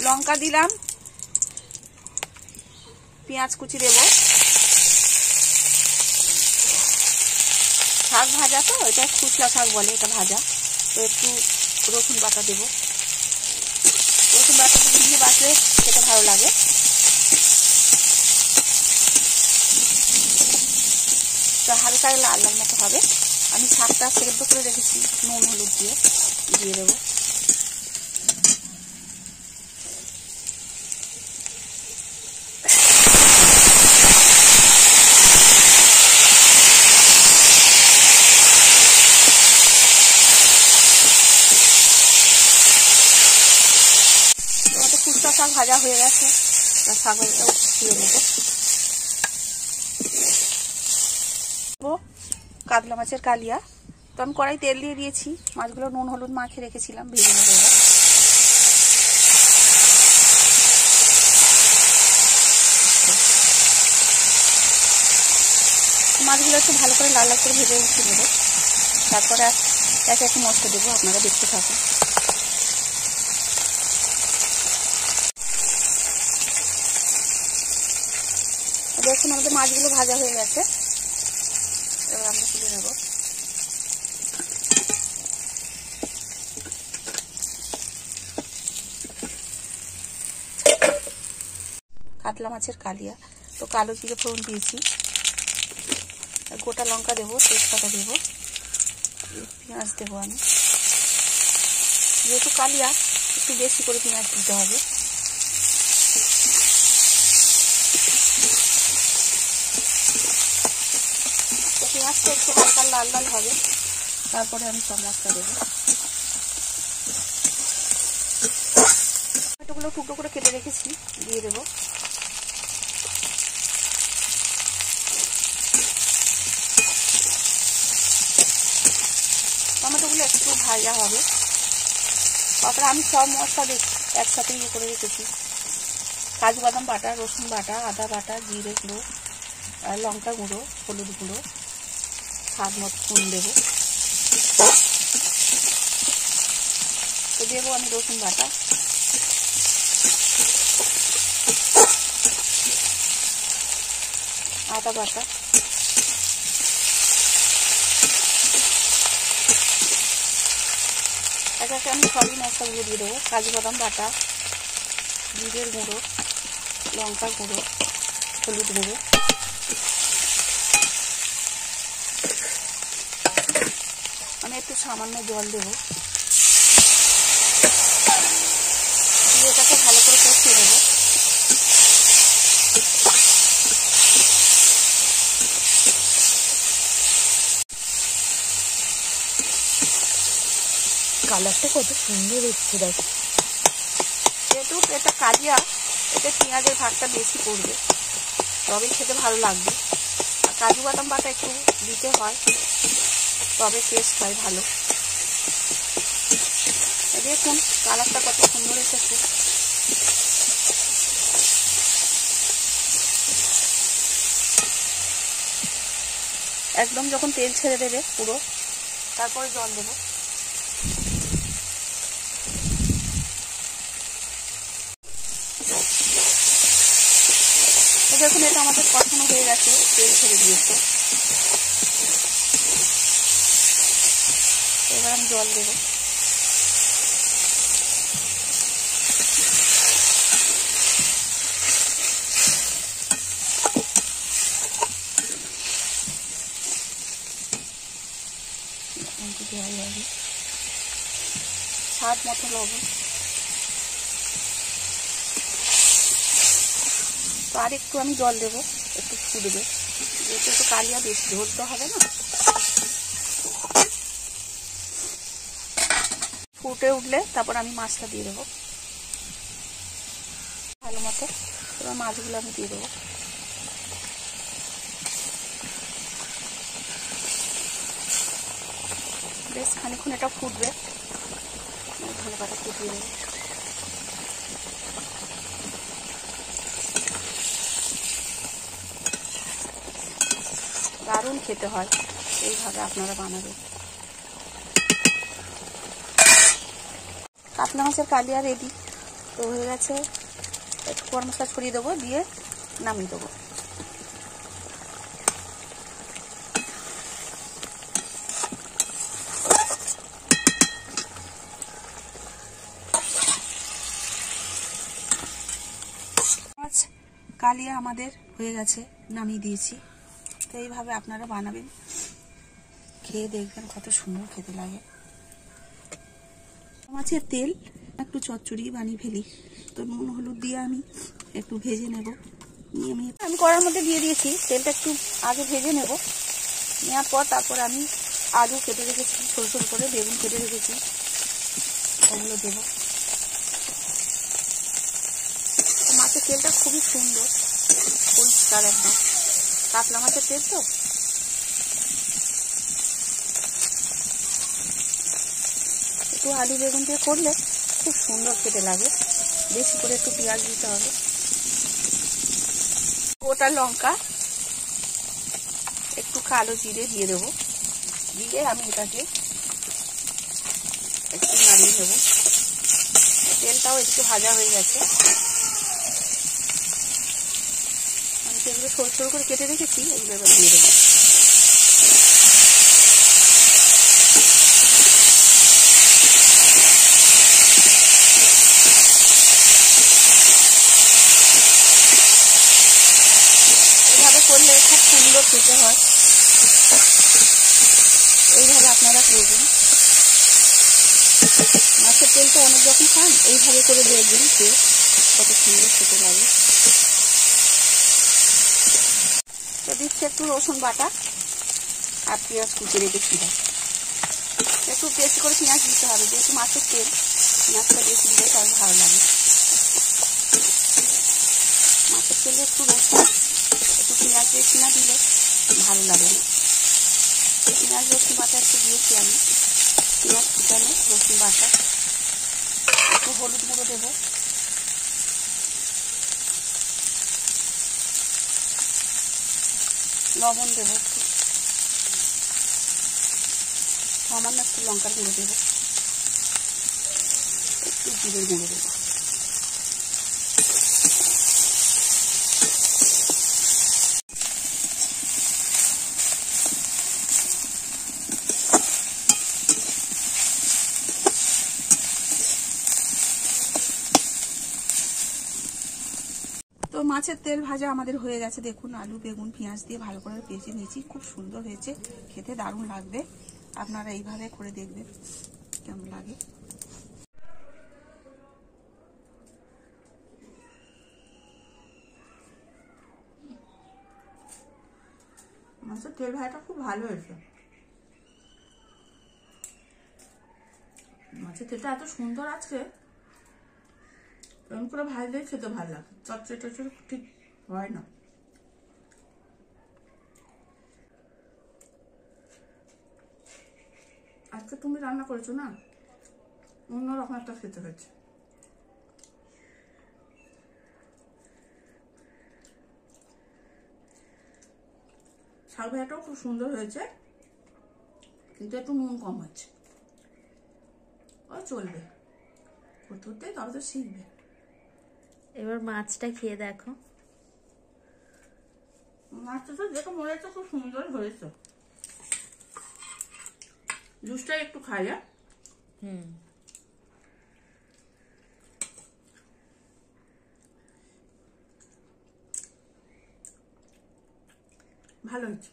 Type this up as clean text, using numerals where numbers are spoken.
লঙ্কা দিলাম, পেঁয়াজ কুচি দেব। শাক ভাজা তো, এটা খুচলা শাক বলে, এটা ভাজা তো একটু রসুন বাটা দেব। রসুন বাটা দিয়ে বাটলে খেতে ভালো লাগে। তো হালকা লাল লাল মতো হবে। আমি শাকটা সেদ্ধ করে রেখেছি নুন হলুদ দিয়ে, দিয়ে দেবো। খুচরা শাক ভাজা হয়ে গেছে, শাকটাও তুলে নেব। কাতলা মাছের কালিয়া। তো আমি কড়াই তেল দিয়ে দিয়েছি, মাছগুলো নুন হলুদ মাখিয়ে রেখেছিলাম, ভেজে নেব। মাছগুলো একটু ভালো করে লাল লাল করে ভেজে উঠিয়ে নেব। তারপরে এক এক মশলা দেবো, আপনারা দেখতে থাকুন। দেখুন আমাদের মাছগুলো ভাজা হয়ে গেছে, এবার আমরা তুলে নেব। কাতলা মাছের কালিয়া। তো কালো জিরে ফোড়ন দিয়েছি, গোটা লঙ্কা দেবো, তেজপাতা দেবো, পেঁয়াজ দেবো। আমি যেহেতু কালিয়া একটু বেশি করে পেঁয়াজ দিতে হবে। পেঁয়াজটা একটু হালকা লাল লাল হবে, তারপরে আমি সব মশলা দেবো। টমেটোগুলো টুকরো করে কেটে রেখেছি, দিয়ে দেবো। টমেটোগুলো একটু ভাজা হবে, তারপরে আমি সব মশলা একসাথে ইয়ে করে রেখেছি। কাজু বাদাম বাটা, রসুন বাটা, আদা বাটা, জিরে গুঁড়ো, লঙ্কা গুঁড়ো, হলুদ গুঁড়ো, স্বাদ মতো নুন দেবো। তো দেবো আমি রসুন বাটা, আদা বাটা, এক একে আমি সবই মশলাগুলো দিয়ে দেবো। কাজু বাদাম বাটা, জিরের গুঁড়ো, লঙ্কা গুঁড়ো, হলুদ গুঁড়ো। আমি একটু সামান্য জল দেবো, দিয়ে এটাকে ভালো করে কষিয়ে নেবো। কালারটা কত সুন্দর হচ্ছে দেখো। যেহেতু এটা কালিয়া, এতে পেঁয়াজের ভাগটা বেশি পড়বে, তবেই খেতে ভালো লাগবে। আর কাজু বাদাম বাটা একটু দিতে হয়, তবে টেস্ট হয় ভালো। দেখুন কালারটা কত সুন্দর এসেছে। একদম যখন তেল ছেড়ে দেবে পুরো, তারপরে জল দেবো। দেখুন এটা আমাদের কষানো হয়ে গেছে, তেল ছেড়ে দিয়েছে। এবার আমি জল দেবো। স্বাদ মতো লবণ। তো আর একটু আমি জল দেবো, একটু ফুটবে, যেহেতু একটু কালিয়া বেশি ঝোল তো হবে না। ফুটে উঠলে তারপর আমি মাছটা দিয়ে দেবো ভালো মতো। এবার মাছগুলো আমি দিয়ে দেবো। বেশ খানিক্ষণ এটা ফুটবে, ধনে পাতা ফুটিয়ে দেবো। দারুণ খেতে হয়, এইভাবে আপনারা বানাবেন। কাতলা মাছের কালিয়া রেডি। তো হয়ে গেছে, একটু গরম মশলা ছড়িয়ে দেবো, দিয়ে নামিয়ে দেবো। মাছ কালিয়া আমাদের হয়ে গেছে, নামিয়ে দিয়েছি। তো এইভাবে আপনারা বানাবেন, খেয়ে দেখবেন কত সুন্দর খেতে লাগে। মাছের তেল একটু চচ্চড়ি বানিয়ে ফেলি, তো নুন হলুদ দিয়ে আমি একটু ভেজে নেব। আমি কড়ার মধ্যে দিয়ে দিয়েছি, তেলটা একটু আগে ভেজে নেব। নেওয়ার পর তারপর আমি আলু কেটে রেখেছি, সরু সরু করে বেগুন কেটে রেখেছি, ওগুলো দেবো। মাছের তেলটা খুবই সুন্দর, পরিষ্কার একদম, কাতলা মাছের তেল তো। একটু আলু বেগুন দিয়ে করলে খুব সুন্দর খেতে লাগে। বেশি করে একটু পেঁয়াজ দিতে হবে, গোটা লঙ্কা, একটু কালো জিরে দিয়ে দেবো। দিয়ে আমি এটাকে একটু নাড়িয়ে নেব। তেলটাও একটু ভাজা হয়ে গেছে। আমি সেগুলো সরু সরু করে কেটে রেখেছি, এগুলো এবার দিয়ে দেবো। এইভাবে করলে খুব সুন্দর খেতে হয়, এইভাবে আপনারা করবেন। মাছের তেল তো অনেক রকম খান, এইভাবে করে দেখবেন যে কত সুন্দর খেতে লাগে। তো দিচ্ছি একটু রসুন বাটা আর পেঁয়াজ কুচি রেখেছিলাম। একটু বেশি করে পেঁয়াজ দিতে হবে, যেহেতু মাছের তেল, পেঁয়াজটা বেশি দিলে তাহলে ভালো লাগে। মাছের তেলে একটু রসুন, একটু পেঁয়াজ বেশি না দিলে ভালো লাগে না। পেঁয়াজ রসুন বাটা একটু দিয়েছি আমি, পেঁয়াজ কুচানো, রসুন বাটা, একটু হলুদ গুঁড়ো দেবো, লবণ দেবো একটু, সামান্য একটু লঙ্কার গুঁড়ো দেবো, একটু জিরের গুঁড়ো দেবো। তো মাছের তেল ভাজা আমাদের হয়ে গেছে, দেখুন আলু বেগুন পেঁয়াজ দিয়ে ভালো করে ভেজে নিয়েছি, খুব সুন্দর হয়েছে, খেতে দারুণ লাগবে। আপনারা এইভাবে করে দেখবেন কেমন লাগে। মাছের তেল ভাজাটা খুব ভালো হয়েছে। মাছের তেলটা এত সুন্দর আজকে, এরকম করে ভাজলেই খেতে ভালো লাগে, চচ্চড়ি টচ্চড়ি ঠিক হয় না। আজকে তুমি রান্না করেছো না, অন্যরকম একটা খেতে হয়েছে। শাক ভাজাটাও খুব সুন্দর হয়েছে, কিন্তু একটু নুন কম হচ্ছে। ওই চলবে, করতে করতে তবে তো শিখবে। এবার মাছটা খেয়ে দেখো। মাছটা তো দেখে মনে হচ্ছে খুব সুন্দর হয়েছে। জুসটা একটু খাই। ভালো হয়েছে।